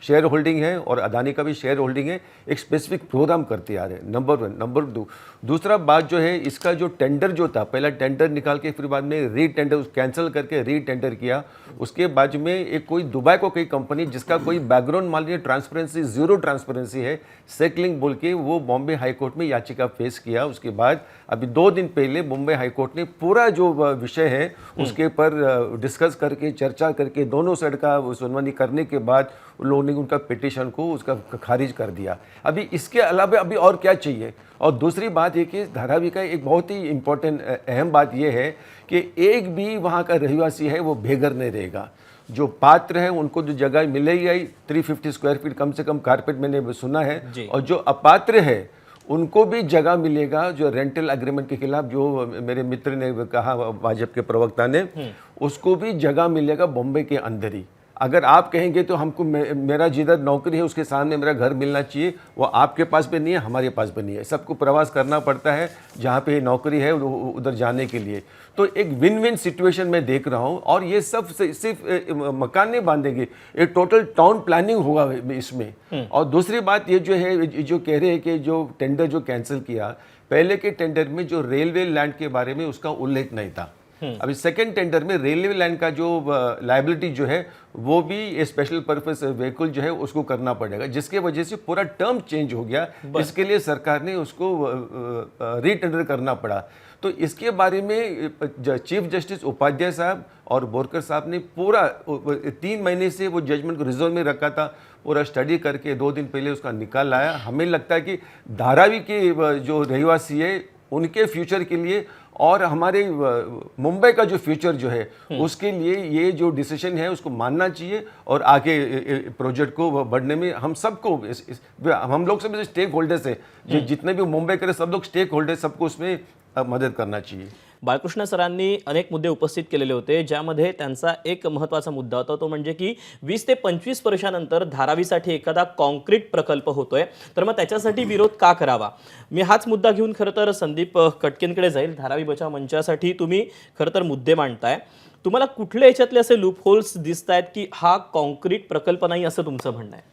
शेयर होल्डिंग है और अदानी का भी शेयर होल्डिंग है, एक स्पेसिफिक प्रोग्राम करते आ रहे हैं, नंबर 1। नंबर 2, दूसरा बात जो है, इसका जो टेंडर जो था, पहला टेंडर निकाल के फिर बाद में री-टेंडर कैंसिल करके री-टेंडर किया। उसके बाद में एक कोई दुबई को कोई कंपनी जिसका कोई बैकग्राउंड मान लीजिए ट्रांसपेरेंसी, जीरो ट्रांसपेरेंसी है, सेकलिंग बोल के वो बॉम्बे हाई कोर्ट में याचिका पेश किया। उसके बाद अभी 2 दिन पहले बॉम्बे हाई कोर्ट ने पूरा जो विषय है उसके ऊपर डिस्कस करके, चर्चा करके, दोनों साइड का सुनवाई करने के बाद लोगों ने उनका पिटीशन को उसका खारिज कर दिया। अभी इसके अलावा अभी और क्या चाहिए? और दूसरी बात ये कि धारावी का एक बहुत ही इम्पोर्टेंट अहम बात यह है कि एक भी वहाँ का रहवासी है वो बेघर नहीं रहेगा। जो पात्र है उनको जो जगह मिलेगी 350 स्क्वायर फीट कम से कम कारपेट, मैंने सुना है, और जो अपात्र है उनको भी जगह मिलेगा। जो रेंटल एग्रीमेंट के खिलाफ जो मेरे मित्र ने कहा, भाजपा के प्रवक्ता ने, उसको भी जगह मिलेगा बॉम्बे के अंदर ही। अगर आप कहेंगे तो हमको मेरा जिधर नौकरी है उसके सामने मेरा घर मिलना चाहिए, वो आपके पास भी नहीं है, हमारे पास भी नहीं है। सबको प्रवास करना पड़ता है जहाँ पे नौकरी है उधर जाने के लिए। तो एक विन विन सिचुएशन में देख रहा हूँ। और ये सब सिर्फ मकान नहीं बांधेंगे, एक टोटल टाउन प्लानिंग होगा इसमें। और दूसरी बात ये जो है, जो कह रहे हैं कि जो टेंडर जो कैंसिल किया, पहले के टेंडर में जो रेलवे लैंड के बारे में उसका उल्लेख नहीं था। अभी सेकंड टेंडर में रेलवे लाइन का जो लायबिलिटी जो है वो भी स्पेशल पर्पस व्हीकल जो है उसको करना पड़ेगा, जिसके वजह से पूरा टर्म चेंज हो गया। इसके लिए सरकार ने उसको रीटेंडर करना पड़ा। तो इसके बारे में चीफ जस्टिस उपाध्याय साहब और बोरकर साहब ने पूरा 3 महीने से वो जजमेंट को रिजर्व में रखा था, पूरा स्टडी करके 2 दिन पहले उसका निकाल लाया। हमें लगता है कि धारावी के जो रहवासी है उनके फ्यूचर के लिए और हमारे मुंबई का जो फ्यूचर जो है उसके लिए ये जो डिसीजन है उसको मानना चाहिए। और आगे प्रोजेक्ट को बढ़ने में हम सबको हम लोग सब स्टेक होल्डर्स है, जितने भी मुंबई करे सब लोग स्टेक होल्डर्स, सबको उसमें मदत करना चाहिए। बाळकृष्ण सरांनी अनेक मुद्दे उपस्थित केलेले होते, ज्यामध्ये त्यांचा एक महत्त्वाचा मुद्दा होता, तो म्हणजे की 20 ते 25 वर्षानंतर धारावीसाठी एखादा कॉन्क्रीट प्रकल्प होतोय, तर मग त्याच्यासाठी विरोध का करावा? मी हाच मुद्दा घेऊन खरं तर संदीप कटकेंकडे जाईल। धारावी बचाव मंचासाठी तुम्ही खरं तर मुद्दे मांडताय, तुम्हाला कुठले याच्यातले असे लूप होल्स दिसत आहेत की हा कॉन्क्रीट प्रकल्प नाही असं तुमचं म्हणणं आहे?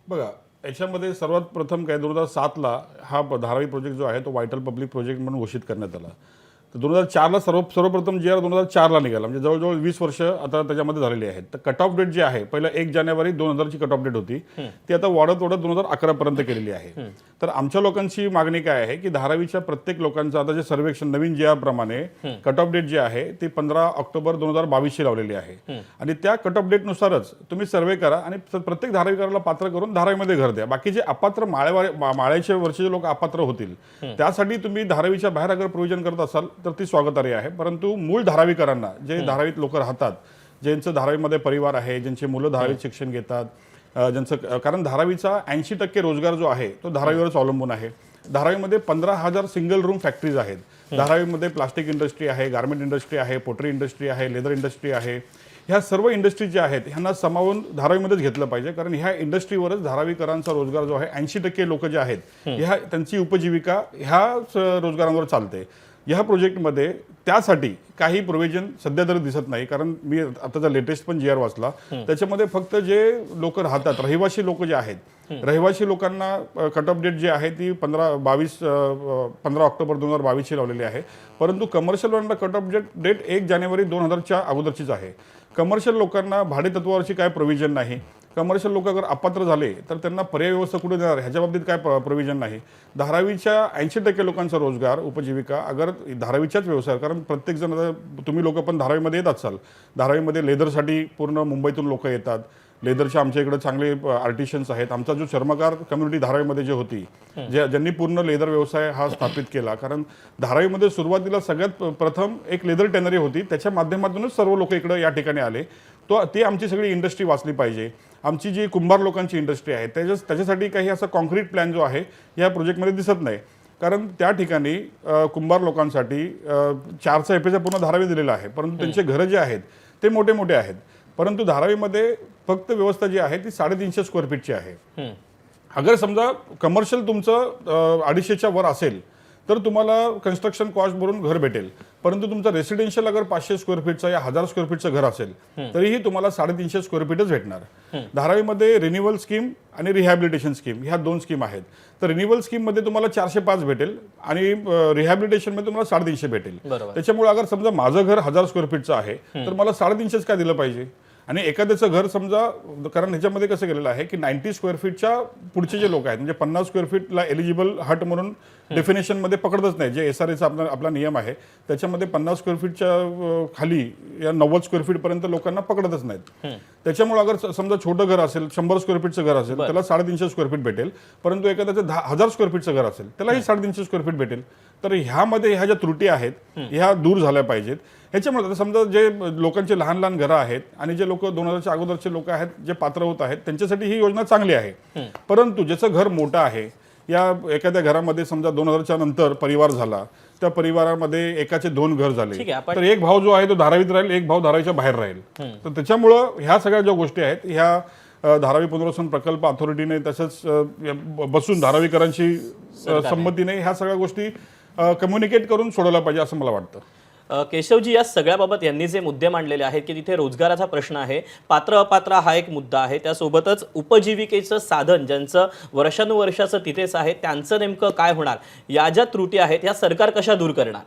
बघा, याच्यामध्ये सर्वात प्रथम काय 2007ला हा धारावी प्रोजेक्ट जो आहे तो व्हायटल पब्लिक प्रोजेक्ट म्हणून घोषित करण्यात आला। तर 2004ला सर्वप्रथम जी आर 2004ला निघाला, म्हणजे जवळजवळ 20 वर्ष आता त्याच्यामध्ये झालेली आहेत। तर कट ऑफ डेट जी आहे, पहिला 1 जानेवारी 2000ची कट ऑफ डेट होती, ती आता वाढत 2011 पर्यंत केलेली आहे। तर आमच्या लोकांची मागणी काय आहे की धारावीच्या प्रत्येक लोकांचं आता जे सर्वेक्षण नवीन जी आर प्रमाणे कट ऑफ डेट जी आहे ती 15 ऑक्टोबर 2022ची लावलेली आहे। आणि त्या कट ऑफ डेटनुसारच तुम्ही सर्वे करा आणि प्रत्येक धारावीकराला पात्र करून धारावीमध्ये घर द्या। बाकी जे अपात्र माळ्याच्या वरचे लोक अपात्र होतील त्यासाठी तुम्ही धारावीच्या बाहेर अगर प्रोव्हिजन करत असाल तर ती स्वागतार्ह आहे। परंतु मूळ धारावीकरांना, जे धारावीत लोक राहतात, ज्यांचं धारावीमध्ये परिवार आहे, ज्यांचे मुलं धारावीत शिक्षण घेतात, ज्यांचं, कारण धारावीचा 80% रोजगार जो आहे तो धारावीवरच अवलंबून आहे। धारावीमध्ये 15,000 सिंगल रूम फॅक्टरीज आहेत। धारावीमध्ये प्लास्टिक इंडस्ट्री आहे, गार्मेंट इंडस्ट्री आहे, पोटरी इंडस्ट्री आहे, लेदर इंडस्ट्री आहे। ह्या सर्व इंडस्ट्री ज्या आहेत ह्यांना सामावून धारावीमध्येच घेतलं पाहिजे, कारण ह्या इंडस्ट्रीवरच धारावीकरांचा रोजगार जो आहे 80% लोक जे आहेत ह्या त्यांची उपजीविका ह्याच रोजगारांवर चालते। ह्या प्रोजेक्टमध्ये त्यासाठी काही प्रोव्हिजन सध्या तरी दिसत नाही, कारण मी आताचा लेटेस्ट पण जी आर वाचला, त्याच्यामध्ये फक्त जे लोक राहतात, रहिवासी लोक जे आहेत, रहिवासी लोकांना कट ऑफ डेट जी आहे ती 15 ऑक्टोबर 2022ची लावलेली आहे। परंतु कमर्शियल लोकांना कट ऑफ डेट 1 जानेवारी 2000च्या अगोदरचीच आहे। कमर्शियल लोकांना भाडे तत्वावरची काय प्रोव्हिजन नाही। कमर्शियल लोक अगर अपात्र झाले तर त्यांना पर्याय व्यवस्था कुठे देणार ह्याच्या बाबतीत काय प्रोव्हिजन नाही। धारावीच्या 80% लोकांचा रोजगार, उपजीविका अगर धारावीच्याच व्यवसाय, कारण प्रत्येक जण, तुम्ही लोक पण धारावीमध्ये येत असाल, धारावीमध्ये लेदरसाठी पूर्ण मुंबईतून लोक येतात। लेदरच्या आमच्या इकडे चांगले आर्टिशियन्स आहेत। आमचा जो चर्मकार कम्युनिटी धारावीमध्ये जे होती, ज्यांनी पूर्ण लेदर व्यवसाय हा स्थापित केला, कारण धारावीमध्ये सुरुवातीला सगळ्यात प्रथम एक लेदर टॅनरी होती, त्याच्या माध्यमातूनच सर्व लोक इकडे या ठिकाणी आले। तो ती आमची सगळी इंडस्ट्री वाचली पाहिजे। आमची जी कुंभार लोकांची इंडस्ट्री आहे त्याच्यासाठी काही असा कॉन्क्रीट प्लॅन जो आहे या प्रोजेक्टमध्ये दिसत नाही, कारण त्या ठिकाणी कुंभार लोकांसाठी 4चा एफएचा पूर्ण धारावी दिलेला आहे, परंतु त्यांचे घरं जे आहेत ते मोठे मोठे आहेत। परंतु धारावीमध्ये फक्त व्यवस्था जी आहे ती 350 स्क्वेअर फीटची आहे। अगर समजा कमर्शियल तुमचं 250च्या वर असेल तर तुम्हाला कन्स्ट्रक्शन कॉस्ट भरून घर भेटेल, परंतु तुमचं रेसिडेन्शियल अगर 500 स्क्वेअर फीटचं या 1000 स्क्वेअर फीटचं घर असेल तरीही तुम्हाला 350 स्क्वेअर फीटच भेटणार. धारावीमध्ये रिन्युअल स्कीम आणि रिहॅबिलिटेशन स्कीम ह्या 2 स्कीम आहेत. तर रिन्युअल स्कीममध्ये तुम्हाला 405 भेटेल आणि रिहॅबिलिटेशनमध्ये तुम्हाला 350 भेटेल. बरोबर. त्याच्यामुळे अगर समजा माझं घर 1000 स्क्वेअर फीटचं आहे तर मला 350 काय दिलं पाहिजे. आणि एखाद्याचं घर समजा, कारण ह्याच्यामध्ये कसं केलेलं आहे की 90 स्क्वेअर फीटच्या पुढचे जे लोक आहेत म्हणजे 50 स्क्वेअर फीटला एलिजिबल हट म्हणून डेफिनेशनमध्ये पकडतच नाही. जे SRAचा आपला नियम आहे त्याच्यामध्ये 50 स्क्वेअर फीटच्या खाली या 90 स्क्वेअर फीटपर्यंत लोकांना पकडतच नाहीत. त्याच्यामुळे अगर समजा छोटं घर असेल, 100 स्क्वेअर फीटचं घर असेल त्याला 350 स्क्वेअर फीट भेटेल. परंतु एखाद्याचं 1000 स्क्वेअर फीटचं घर असेल त्यालाही 350 स्क्वेअर फीट भेटेल. तर ह्यामध्ये ह्या ज्या त्रुटी आहेत ह्या दूर झाल्या पाहिजेत. ह्याच्यामुळे आता समजा जे लोकांचे लहान लहान घरं आहेत आणि जे लोक 2000च्या अगोदरचे लोक आहेत जे पात्र होत आहेत त्यांच्यासाठी ही योजना चांगली आहे. परंतु ज्याचं घर मोठं आहे, या एखाद्या घरामध्ये समजा 2000च्या नंतर परिवार झाला, त्या परिवारामध्ये एकाचे 2 घर झाले, तर एक भाऊ जो आहे तो धारावीत राहील, एक भाऊ धारावीच्या बाहेर राहील. तर त्याच्यामुळं ह्या सगळ्या ज्या गोष्टी आहेत ह्या धारावी पुनर्वसन प्रकल्प अथॉरिटीने तसंच बसून धारावीकरांची संमतीने ह्या सगळ्या गोष्टी कम्युनिकेट करून सोडवल्या पाहिजे असं मला वाटतं. केशवजी, या सगळ्याबाबत यांनी जे मुद्दे मांडलेले आहेत की तिथे रोजगाराचा प्रश्न आहे, पात्र अपात्र हा एक मुद्दा आहे, त्यासोबतच उपजीविकेचं साधन ज्यांचं वर्षानुवर्षाचं तिथेच आहे त्यांचं नेमकं काय होणार, या ज्या त्रुटी आहेत या सरकार कशा दूर करणार.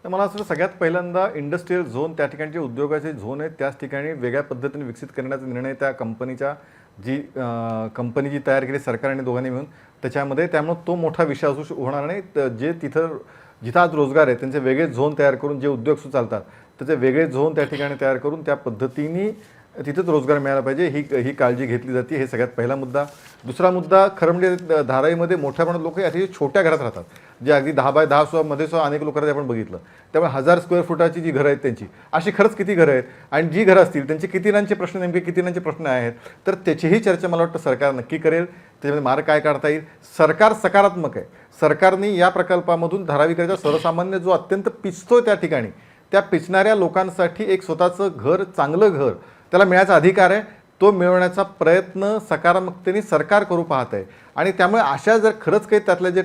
तर मला असं वाटतं सगळ्यात पहिल्यांदा इंडस्ट्रीयल झोन, त्या ठिकाणी जे उद्योगाचे झोन आहेत त्याच ठिकाणी वेगळ्या पद्धतीने विकसित करण्याचा निर्णय त्या कंपनीच्या कंपनी जी तयार केली सरकारने दोघांनी मिळून त्याच्यामध्ये, त्यामुळे तो मोठा विषय असू होणार नाही. जे जिथं आज रोजगार आहे त्यांचे वेगळे झोन तयार करून जे उद्योग चालतात त्याचे वेगळे झोन त्या ठिकाणी तयार करून त्या पद्धतीने तिथेच रोजगार मिळाला पाहिजे ही काळजी घेतली जाते. हे सगळ्यात पहिला मुद्दा. दुसरा मुद्दा, खरं म्हणजे धारावीमध्ये मोठ्या प्रमाणात लोक अतिशय छोट्या घरात राहतात, जे अगदी 10 बाय 10 मध्ये सुद्धा अनेक लोकांना आपण बघितलं. त्यामुळे 1000 स्क्वेअर फुटाची जी घरं आहेत त्यांची अशी खरंच किती घरं आहेत आणि जी घरं असतील त्यांचे किती जणांचे प्रश्न, नेमके किती जणांचे प्रश्न आहेत, तर त्याचीही चर्चा मला वाटतं सरकार नक्की करेल. त्याच्यामध्ये मार्ग काय काढता येईल. सरकार सकारात्मक आहे. सरकारने या प्रकल्पामधून धारावीकरच्या सर्वसामान्य जो अत्यंत पिचतोय त्या ठिकाणी त्या पिचणाऱ्या लोकांसाठी एक स्वतःचं घर, चांगलं घर त्याला मिळायचा अधिकार आहे, तो मिळवण्याचा प्रयत्न सकारात्मकतेने सरकार करू पाहत आहे. आणि त्यामुळे अशा जर खरंच काही त्यातल्या जे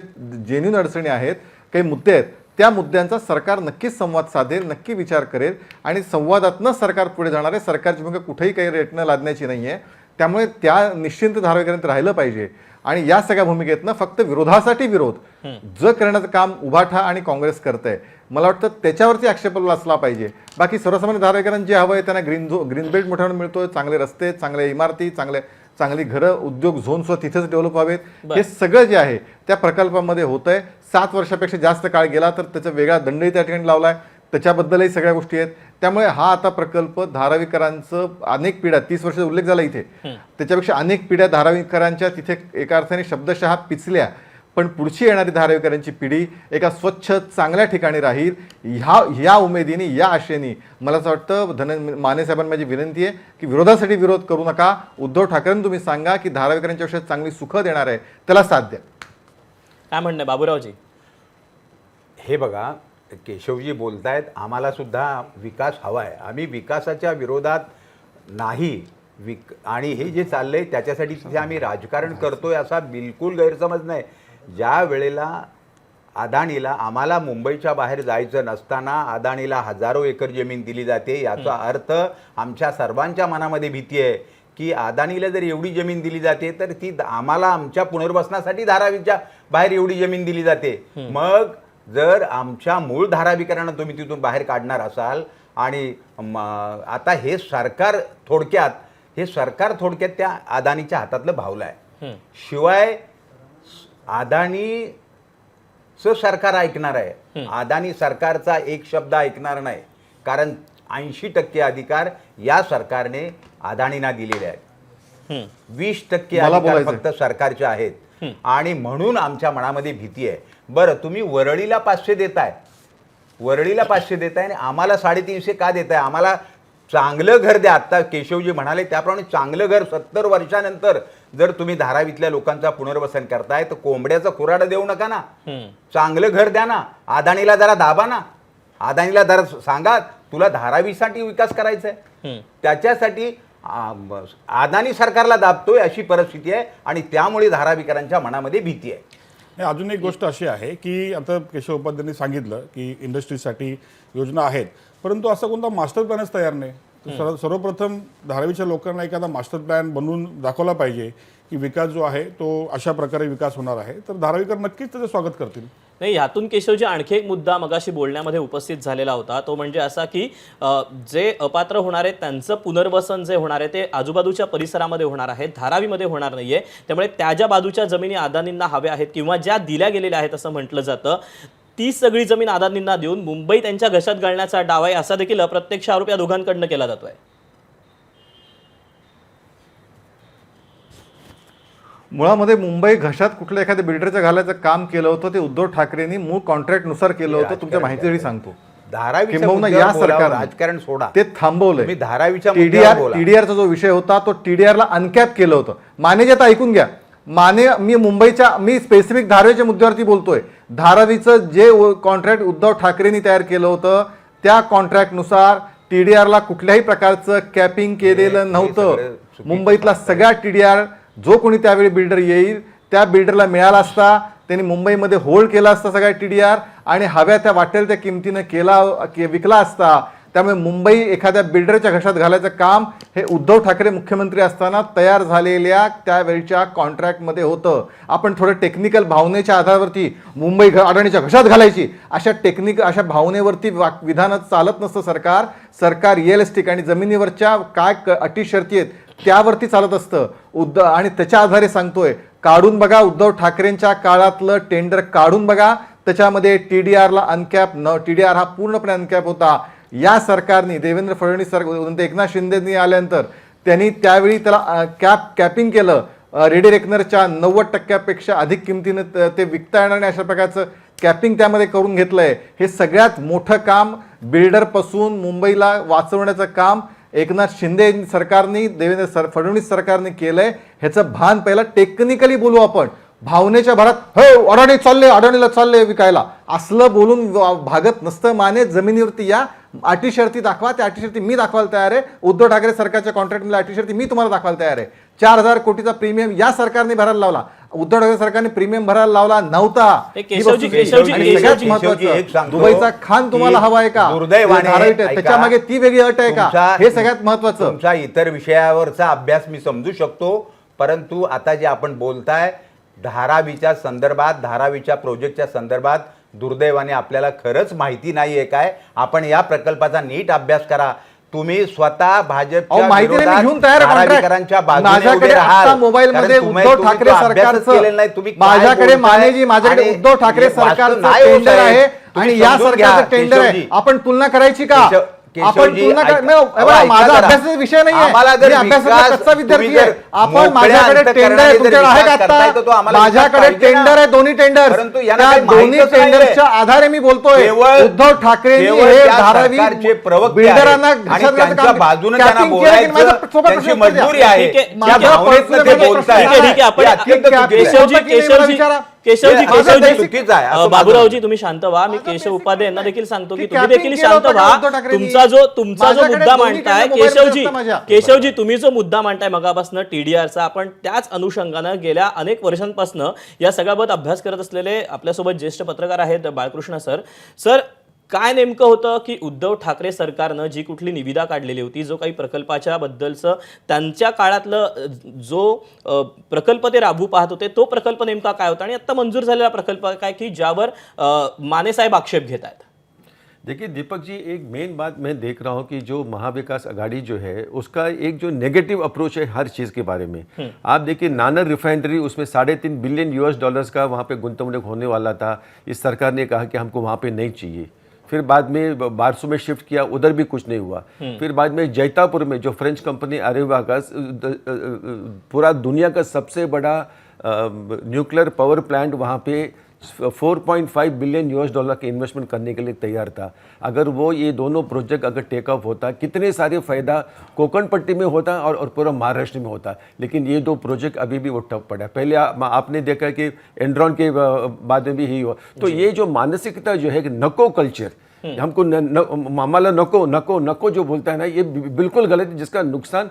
जेन्युइन अडचणी आहेत, काही मुद्दे आहेत, त्या मुद्द्यांचा सरकार नक्कीच संवाद साधेल, नक्की विचार करेल आणि संवादातनं सरकार पुढे जाणार आहे. सरकारची भूमिका कुठेही काही रेटणं लादण्याची नाही आहे. त्यामुळे त्या निश्चिंत धारावीकरांत राहिलं पाहिजे. आणि या सगळ्या भूमिकेतनं फक्त विरोधासाठी विरोध जर करण्याचं काम उभाठा आणि काँग्रेस करतंय, मला वाटतं त्याच्यावरती आक्षेप असला पाहिजे. बाकी सर्वसामान्य धारावीकरांना जे हवं आहे त्यांना ग्रीन बेल्ट मोठ्यानं मिळतोय, चांगले रस्ते, चांगल्या इमारती, चांगली घरं, उद्योग झोन सुद्धा तिथेच डेव्हलप व्हावेत. हे सगळं जे आहे त्या प्रकल्पामध्ये होतंय. 7 वर्षापेक्षा जास्त काळ गेला तर त्याचा वेगळा दंडही त्या ठिकाणी लावलाय, त्याच्याबद्दलही सगळ्या गोष्टी आहेत. त्यामुळे हा आता प्रकल्प धारावीकरांचं अनेक पिढ्या, 30 वर्षाचा उल्लेख झाला इथे, त्याच्यापेक्षा अनेक पिढ्या धारावीकरांच्या तिथे एका अर्थाने शब्दशः पिचल्या. पण पुढची येणारी धारावीकरांची पिढी एका स्वच्छ चांगल्या ठिकाणी राहील ह्या उमेदीने, या आशेने मला असं वाटतं माने साहेबांना माझी विनंती आहे की विरोधासाठी विरोध करू नका. उद्धव ठाकरेंना तुम्ही सांगा की धारावीकरांच्या विषयात चांगली सुख देणार आहे, त्याला साथ द्या. काय म्हणणं आहे बाबूरावजी. हे बघा, केशवजी बोलतायत, आम्हाला सुद्धा विकास हवा आहे, आम्ही विकासाच्या विरोधात नाही. आणि हे जे चाललंय त्याच्यासाठी तिथे आम्ही राजकारण करतोय असा बिलकुल गैरसमज नाही. ज्या वेळेला अदानीला, आम्हाला मुंबईच्या बाहेर जायचं नसताना अदानीला हजारो एकर जमीन दिली जाते, याचा अर्थ आमच्या सर्वांच्या मनामध्ये भीती आहे की अदानीला जर एवढी जमीन दिली जाते तर ती आम्हाला आमच्या पुनर्वसनासाठी धारावीच्या बाहेर एवढी जमीन दिली जाते. मग जर आमच्या मूळ धारावीकरांना तुम्ही तिथून बाहेर काढणार असाल आणि आता हे सरकार थोडक्यात त्या अदानीच्या हातातलं भावलं आहे. शिवाय अदानीचं सरकार ऐकणार आहे, अदानी सरकारचा एक शब्द ऐकणार नाही. कारण 80% अधिकार या सरकारने अदानींना दिलेले आहेत, 20% अधिकार फक्त सरकारचे आहेत. आणि म्हणून आमच्या मनामध्ये भीती आहे. बरं, तुम्ही वरळीला 500 देताय, आणि आम्हाला 350 का देताय. आम्हाला चांगलं घर द्या. आत्ता केशवजी म्हणाले त्याप्रमाणे चांगलं घर 70 वर्षानंतर जर तुम्ही धारावीतल्या लोकांचा पुनर्वसन करताय तर कोंबड्याचं खुराडं देऊ नका ना, चांगलं घर द्या ना. अदानीला जरा दाबा ना, अदानीला जरा सांगा तुला धारावीसाठी विकास करायचा आहे. त्याच्यासाठी अदानी सरकारला दाबतोय अशी परिस्थिती आहे आणि त्यामुळे धारावीकरांच्या मनामध्ये भीती आहे. नाही, अजून एक गोष्ट अशी आहे की आता केशव उपाध्यायांनी सांगितलं की इंडस्ट्रीसाठी योजना आहेत, परंतु असा कोणता मास्टर प्लॅनच तयार नाही. तर सर्वप्रथम धारावीच्या लोकांना एखादा मास्टर प्लॅन बनवून दाखवला पाहिजे की विकास जो आहे तो अशा प्रकारे विकास होणार आहे, तर धारावीकर नक्कीच त्याचं स्वागत करतील. नाही, ह्यातून केशवजी आणखी एक मुद्दा मगाशी बोलण्यामध्ये उपस्थित झालेला होता, तो म्हणजे असा की जे अपात्र होणार आहेत त्यांचं पुनर्वसन जे होणार आहे ते आजूबाजूच्या परिसरामध्ये होणार आहे, धारावीमध्ये होणार नाहीये. त्यामुळे त्या ज्या बाजूच्या जमिनी अदानींना हव्या आहेत किंवा ज्या दिल्या गेलेल्या आहेत असं म्हटलं जातं, ती सगळी जमीन अदानींना देऊन मुंबई त्यांच्या घशात घालण्याचा डाव आहे, असा देखील अप्रत्यक्ष आरोप या दोघांकडनं केला जातोय. मुळामध्ये मुंबई घशात कुठल्या एखाद्या बिल्डरच्या घालायचं काम केलं होतं ते उद्धव ठाकरेंनी मूळ कॉन्ट्रॅक्टनुसार केलं होतं. तुमच्या माहितीसाठी सांगतो, धारावीच्या किंबहुना मुद्द्यावर या बोलावं, सरकारने राजकारण सोडा, ते थांबवलंय. तुम्ही धारावीच्या मुद्द्यावर बोला. टीडीआरचा जो विषय होता तो टीडीआरला अनकॅप केलं होतं. मानेचे आता ऐकून घ्या, मी स्पेसिफिक धारावीच्या मुद्द्यावरती बोलतोय. धारावीचं जे कॉन्ट्रॅक्ट उद्धव ठाकरेंनी तयार केलं होतं त्या कॉन्ट्रॅक्टनुसार टीडीआरला कुठल्याही प्रकारचं कॅपिंग केलेलं नव्हतं. मुंबईतला सगळा टीडीआर जो कोणी त्यावेळी बिल्डर येईल त्या बिल्डरला मिळाला असता, त्यांनी मुंबईमध्ये होल्ड केला असता सगळा टीडीआर आणि हव्या त्या वाटेल त्या किमतीनं विकला असता. त्यामुळे मुंबई एखाद्या बिल्डरच्या घशात घालायचं काम हे उद्धव ठाकरे मुख्यमंत्री असताना तयार झालेल्या त्यावेळच्या कॉन्ट्रॅक्टमध्ये होतं. आपण थोडं टेक्निकल भावनेच्या आधारावरती मुंबई अडाणीच्या घशात घालायची अशा भावनेवरती विधानात चालत नसतं. सरकार रिअलिस्टिक आणि जमिनीवरच्या काय अटी शर्ती आहेत त्यावरती चालत असतं. आणि त्याच्या आधारे सांगतोय, काढून बघा उद्धव ठाकरेंच्या काळातलं टेंडर काढून बघा, त्याच्यामध्ये टीडीआरला अनकॅप टीडीआर हा पूर्णपणे अनकॅप होता. या सरकारने देवेंद्र फडणवीस सरकार एकनाथ शिंदेनी आल्यानंतर त्यांनी त्यावेळी त्याला कॅपिंग केलं. रेडी रेकनरच्या 90% अधिक किमतीनं ते विकता येणार नाही अशा प्रकारचं कॅपिंग त्यामध्ये करून घेतलंय. हे सगळ्यात मोठं काम बिल्डरपासून मुंबईला वाचवण्याचं काम एकनाथ शिंदे सरकारने देवेंद्र फडणवीस सरकारने केलंय. ह्याचं भान पहिला टेक्निकली बोलू आपण. भावनेच्या भरात हो अडाणीला चालले विकायला असलं बोलून भागत नसतं. माने जमिनीवरती या, अटी शर्ती दाखवा, त्या अटी शर्ती मी दाखवायला तयार आहे. उद्धव ठाकरे सरकारच्या कॉन्ट्रॅक्टमधल्या अटी शर्ती मी तुम्हाला दाखवायला तयार आहे. 4,000 कोटीचा प्रीमियम या सरकारने भरायला लावला, उद्धव ठाकरे सरकारने प्रीमियम भरायला लावला नव्हता. सगळ्यात महत्वाचं, दुबईचा खान तुम्हाला हवा आहे का, त्याच्या मागे ती वेगळी अट आहे का, हे सगळ्यात महत्वाचं. तुमच्या इतर विषयावरचा अभ्यास मी समजू शकतो, परंतु आता जे आपण बोलताय धारावीच्या संदर्भात, धारावीच्या प्रोजेक्टच्या संदर्भात दुर्दैवाने आपल्याला खरंच माहिती नाहीये काय. आपण या प्रकल्पाचा नीट अभ्यास करा. तुम्ही स्वतः भाजपच्या घेऊन तयार माझ्याकडे मोबाईल मध्ये उद्धव ठाकरे सरकारचं, माझ्याकडे मानेजी माझ्याकडे उद्धव ठाकरे सरकारचं टेंडर आहे आणि या सरकारचं टेंडर आहे. आपण तुलना करायची का? आपण माझा अभ्यासाचा विषय नाहीये, अभ्यासाचा कच्चा विद्यार्थी आहे. आपण माझ्याकडे टेंडर आहे, तुमच्याकडे आहे का आता? माझ्याकडे टेंडर आहे, दोन्ही टेंडर. त्या दोन्ही टेंडरच्या आधारे मी बोलतोय. उद्धव ठाकरे हे धारावी बिल्डरांना बाबूरावजी तुम्ही शांत व्हा. मी केशव उपाध्ये यांना देखील सांगतो की तुम्ही देखील शांत व्हा. तुमचा जो मुद्दा मांडताय केशवजी तुम्ही जो मुद्दा मांडताय मगापासून टीडीआरचा, आपण त्याच अनुषंगानं गेल्या अनेक वर्षांपासून या सगळ्याबाबत अभ्यास करत असलेले आपल्यासोबत ज्येष्ठ पत्रकार आहेत बाळकृष्ण सर. काय नेमकं होतं की उद्धव ठाकरे सरकारनं जी कुठली निविदा काढलेली होती, जो काही प्रकल्पाच्या बद्दलचं त्यांच्या काळातलं जो प्रकल्प ते राबवू पाहत होते, तो प्रकल्प नेमका काय होता आणि आता मंजूर झालेला प्रकल्प काय की ज्यावर माने साहेब आक्षेप घेत आहेत? देखिए दीपक जी, एक मेन बात मैं देख रहा हूँ कि जो महाविकास आघाड़ी जो है उसका एक जो नेगेटिव अप्रोच है हर चीज़ के बारे में। आप देखिए नानर रिफाइनरी, उसमें $3.5 बिलियन का वहाँ पे गुंतवणूक होने वाला था। इस सरकार ने कहा कि हमको वहाँ पे नहीं चाहिए। फिर बाद में बारसू में शिफ्ट किया, उधर भी कुछ नहीं हुआ। फिर बाद में जैतापुर में जो फ्रेंच कंपनी अरेवा का पूरा दुनिया का सबसे बड़ा न्यूक्लियर पावर प्लांट वहाँ पे $4.5 बिलियन के इन्वेस्टमेंट करने के लिए तैयार था। अगर वो ये दोनों प्रोजेक्ट अगर टेक ऑफ होता, कितने सारे फ़ायदा कोकण पट्टी में होता और पूरा महाराष्ट्र में होता। लेकिन ये दो प्रोजेक्ट अभी भी वो ठप पड़ा। पहले आपने देखा कि एनरॉन के बाद में भी यही हुआ। तो ये जो मानसिकता जो है कि नको कल्चर, हमको आम्हाला नको नको नको जो बोलता है ना, ये बिल्कुल गलत है, जिसका नुकसान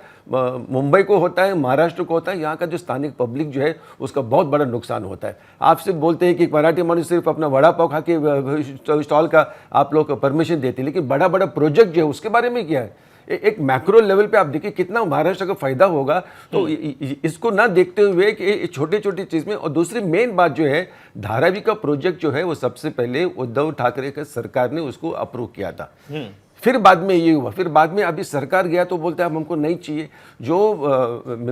मुंबई को होता है, महाराष्ट्र को होता है, यहाँ का जो स्थानिक पब्लिक जो है उसका बहुत बड़ा नुकसान होता है। आप सिर्फ बोलते हैं कि मराठी मानुस सिर्फ अपना वड़ा पाव खा के स्टॉल का आप लोग परमिशन देते हैं, लेकिन बड़ा बड़ा प्रोजेक्ट जो है उसके बारे में क्या है? एक मैक्रो लेवल पे आप देखिए कितना महाराष्ट्र का फायदा होगा। तो इसको ना देखते हुए कि छोटी छोटी चीज में, और दूसरी मेन बात जो है, धारावी का प्रोजेक्ट जो है वो सबसे पहले उद्धव ठाकरे का सरकार ने उसको अप्रूव किया था। फिर बाद में ये हुआ, फिर बाद में अभी सरकार गया तो बोलते हैं अब हमको नहीं चाहिए। जो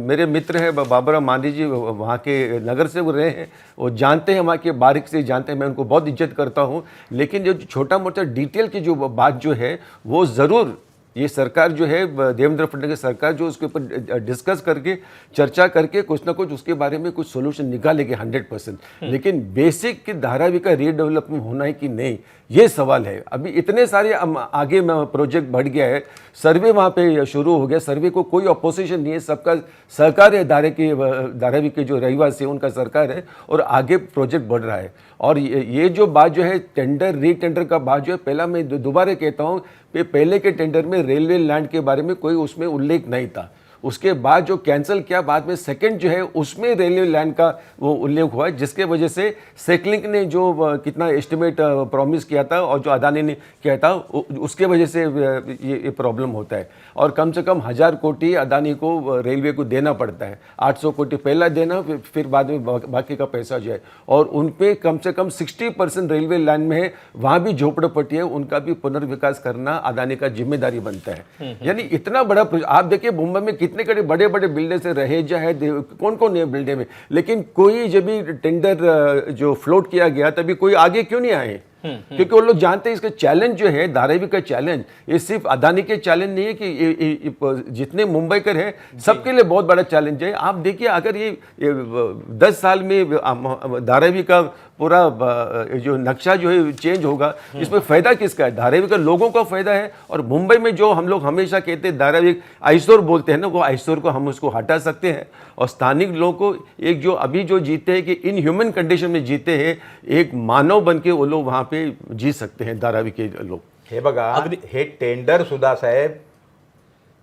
मेरे मित्र हैं बाबूराव मांझी जी, वहाँ के नगर से वो रहे हैं, वो जानते हैं, वहाँ के बारीक से जानते हैं, मैं उनको बहुत इज्जत करता हूँ। लेकिन जो छोटा मोटा डिटेल की जो बात जो है वो ज़रूर ये सरकार जो है, देवेंद्र फडणवीस की सरकार जो उसके ऊपर डिस्कस करके चर्चा करके कुछ ना कुछ उसके बारे में कुछ सोल्यूशन निकालेंगे 100%। लेकिन बेसिक कि धारावी का रीडेवलपमेंट होना है कि नहीं, ये सवाल है। अभी इतने सारे आगे में प्रोजेक्ट बढ़ गया है, सर्वे वहाँ पे शुरू हो गया, सर्वे को कोई अपोजिशन नहीं है, सबका सहकार है, धारावी के जो रहवासी है उनका सरकार है, और आगे प्रोजेक्ट बढ़ रहा है। और ये जो बात जो है टेंडर रीटेंडर का बात जो है, पहला मैं दोबारा कहता हूँ, पहले के टेंडर में रेलवे लैंड के बारे में कोई उसमें उल्लेख नहीं था। उसके बाद जो कैंसिल किया बाद में सेकंड जो है उसमें रेलवे लैंड का वो उल्लेख हुआ, जिसके वजह से सेकलिंक ने जो कितना एस्टिमेट प्रॉमिस किया था और जो अदानी ने किया था उसके वजह से ये प्रॉब्लम होता है। और कम से कम 1000 कोटी अदानी को रेलवे को देना पड़ता है, 800 कोटी पहला देना, फिर बाद में बाकी का पैसा जो है। और उन पर कम से कम 60% रेलवे लैंड में है, वहाँ भी झोपड़पट्टी है, उनका भी पुनर्विकास करना अदानी का जिम्मेदारी बनता है। यानी इतना बड़ा आप देखिए मुंबई में कितने बड़े बड़े बिल्डर से रहेजा है, कौन कौन है बिल्डर में, लेकिन कोई जब भी टेंडर जो फ्लोट किया गया तभी कोई आगे क्यों नहीं आए? क्योंकि वो लोग जानते हैं इसका चैलेंज जो है, धारावी का चैलेंज, ये सिर्फ अदानी के चैलेंज नहीं है कि जितने मुंबईकर हैं सबके लिए बहुत बड़ा चैलेंज है। आप देखिए अगर ये 10 साल में धारावी का पूरा जो नक्शा जो है चेंज होगा, इसमें फायदा किसका है? धारावी का लोगों का फायदा है। और मुंबई में जो हम लोग हमेशा कहते हैं धारावी आइसोर बोलते हैं ना, वो आइसोर को हम उसको हटा सकते हैं और स्थानिक लोगों को एक जो अभी जो जीते हैं कि इन ह्यूमन कंडीशन में जीते हैं, एक मानव बन के वो लोग वहाँ पे जी सकते हैं धारावी के लोग। हे बघा, हे टेंडर सुद्धा साहेब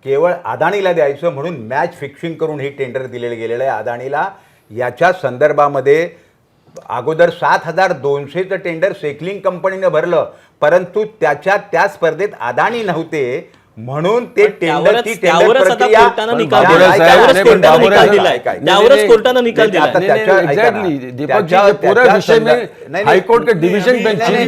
केवळ अदानीला द्यायचं म्हणून मॅच फिक्सिंग करून हे टेंडर दिलेलं गेलेलं आहे अदानीला। याच्या संदर्भामध्ये अगोदर 7200चं टेंडर सेकलिंग कंपनीने भरलं, परंतु त्या स्पर्धेत अदानी नव्हते म्हणून ते टेंडर ती टेंडर प्रक्रिया कोर्टानं निकाल दिलाय, त्यावरच कोर्टानं निकाल दिलाय। एक्झॅक्टली दीपक जी, पूरा विषय में हाईकोर्ट के डिव्हिजन बेंच ने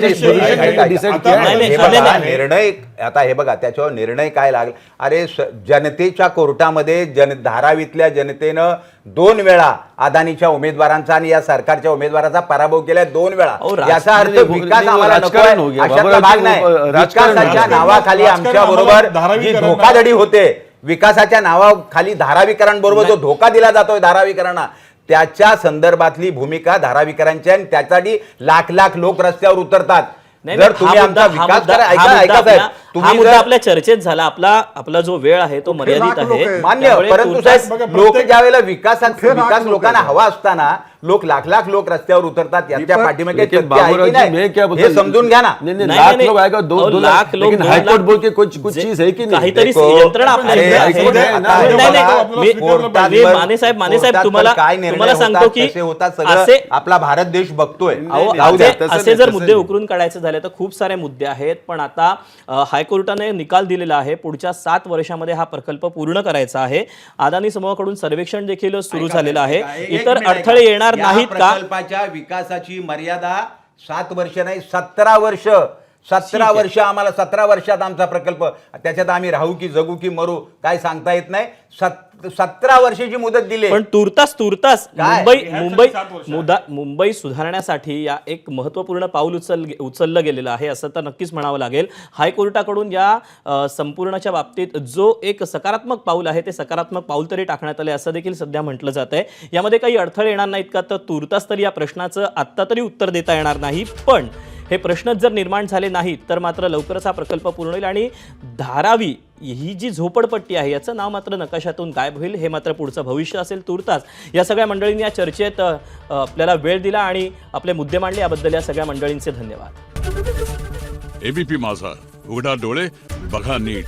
डिसाइड किया निर्णय। आता हे बघा त्याच्यावर निर्णय काय लागला, अरे जनतेच्या कोर्टामध्ये धारावीतल्या जनतेनं 2 वेळा अदानीच्या उमेदवारांचा आणि या सरकारच्या उमेदवाराचा पराभव केला, 2 वेळा। याचा अर्थ विकास आम्हाला नको आहे अशातला भाग नाही। विकासाच्या नावाखाली आमच्या बरोबर जी धोकाधडी होते, विकासाच्या नावाखाली धारावीकरांबरोबर जो धोका दिला जातोय धारावीकरांना, त्याच्या संदर्भातली भूमिका धारावीकरांची आणि त्यासाठी लाख लाख लोक रस्त्यावर उतरतात। जर तुम्ही आमचा विकास करा, ऐका साहेब, तुम्ही मुद्दा आपल्या चर्चेत झाला, आपला जो वेळ आहे तो मर्यादित आहे मान्य, परंतु साहेब लोक ज्या वेळेला विकास लोकांना हवा असताना लोक लाख लाख लोक रस्त्यावर उतरतात, याच्या पाठीमागे हे समजून घ्या ना। लाख लोग आएगा, 2 लाख लोग, हाईकोर्ट बोल के कुछ चीज है की नाही? काहीतरी यंत्रणा माने साहेब तुम्हाला सांगतो की असे आपला भारत देश बघतोय। असे जर मुद्दे उकरून काढायचे झाले तर खूप सारे मुद्दे आहेत, पण आता हायकोर्टाने निकाल दिलेला आहे, पुढच्या 7 वर्षामध्ये हा प्रकल्प पूर्ण करायचा आहे। अदानी समूहाकडून सर्वेक्षण देखील सुरू झालेलं आहे, इतर अडथळे येणार नाहीत का? प्रकल्पाच्या विकासाची मर्यादा 7 वर्ष नाही, 17 वर्ष, 17 वर्ष आम्हाला, 17 वर्षात आमचा प्रकल्प, त्याच्यात आम्ही राहू की जगू की मरू काय सांगता येत नाही। 17 वर्षाची मुदत दिली, पण तुर्तास मुंबई सुधारण्यासाठी या एक महत्त्वपूर्ण पाऊल उचललं गेलेलं आहे असं तर नक्कीच म्हणावं लागेल। हायकोर्टाकडून या संपूर्णच्या बाबतीत जो एक सकारात्मक पाऊल आहे ते सकारात्मक पाऊल तरी टाकण्यात आले असं देखील सध्या म्हटलं जात आहे। यामध्ये काही अडथळे येणार नाहीत का? तर तुर्तास तरी या प्रश्नाचं आत्ता तरी उत्तर देता येणार नाही, पण हे प्रश्नच जर निर्माण झाले नाहीत तर मात्र लवकरच हा प्रकल्प पूर्ण होईल आणि धारावी ही जी झोपडपट्टी आहे याचं नाव मात्र नकाशातून गायब होईल, हे मात्र पुढचं भविष्य असेल। तुर्तास या सगळ्या मंडळींनी या चर्चेत आपल्याला वेळ दिला आणि आपले मुद्दे मांडले, याबद्दल या सगळ्या मंडळींचे धन्यवाद। एबीपी माझा, उघडा डोळे बघा नीट.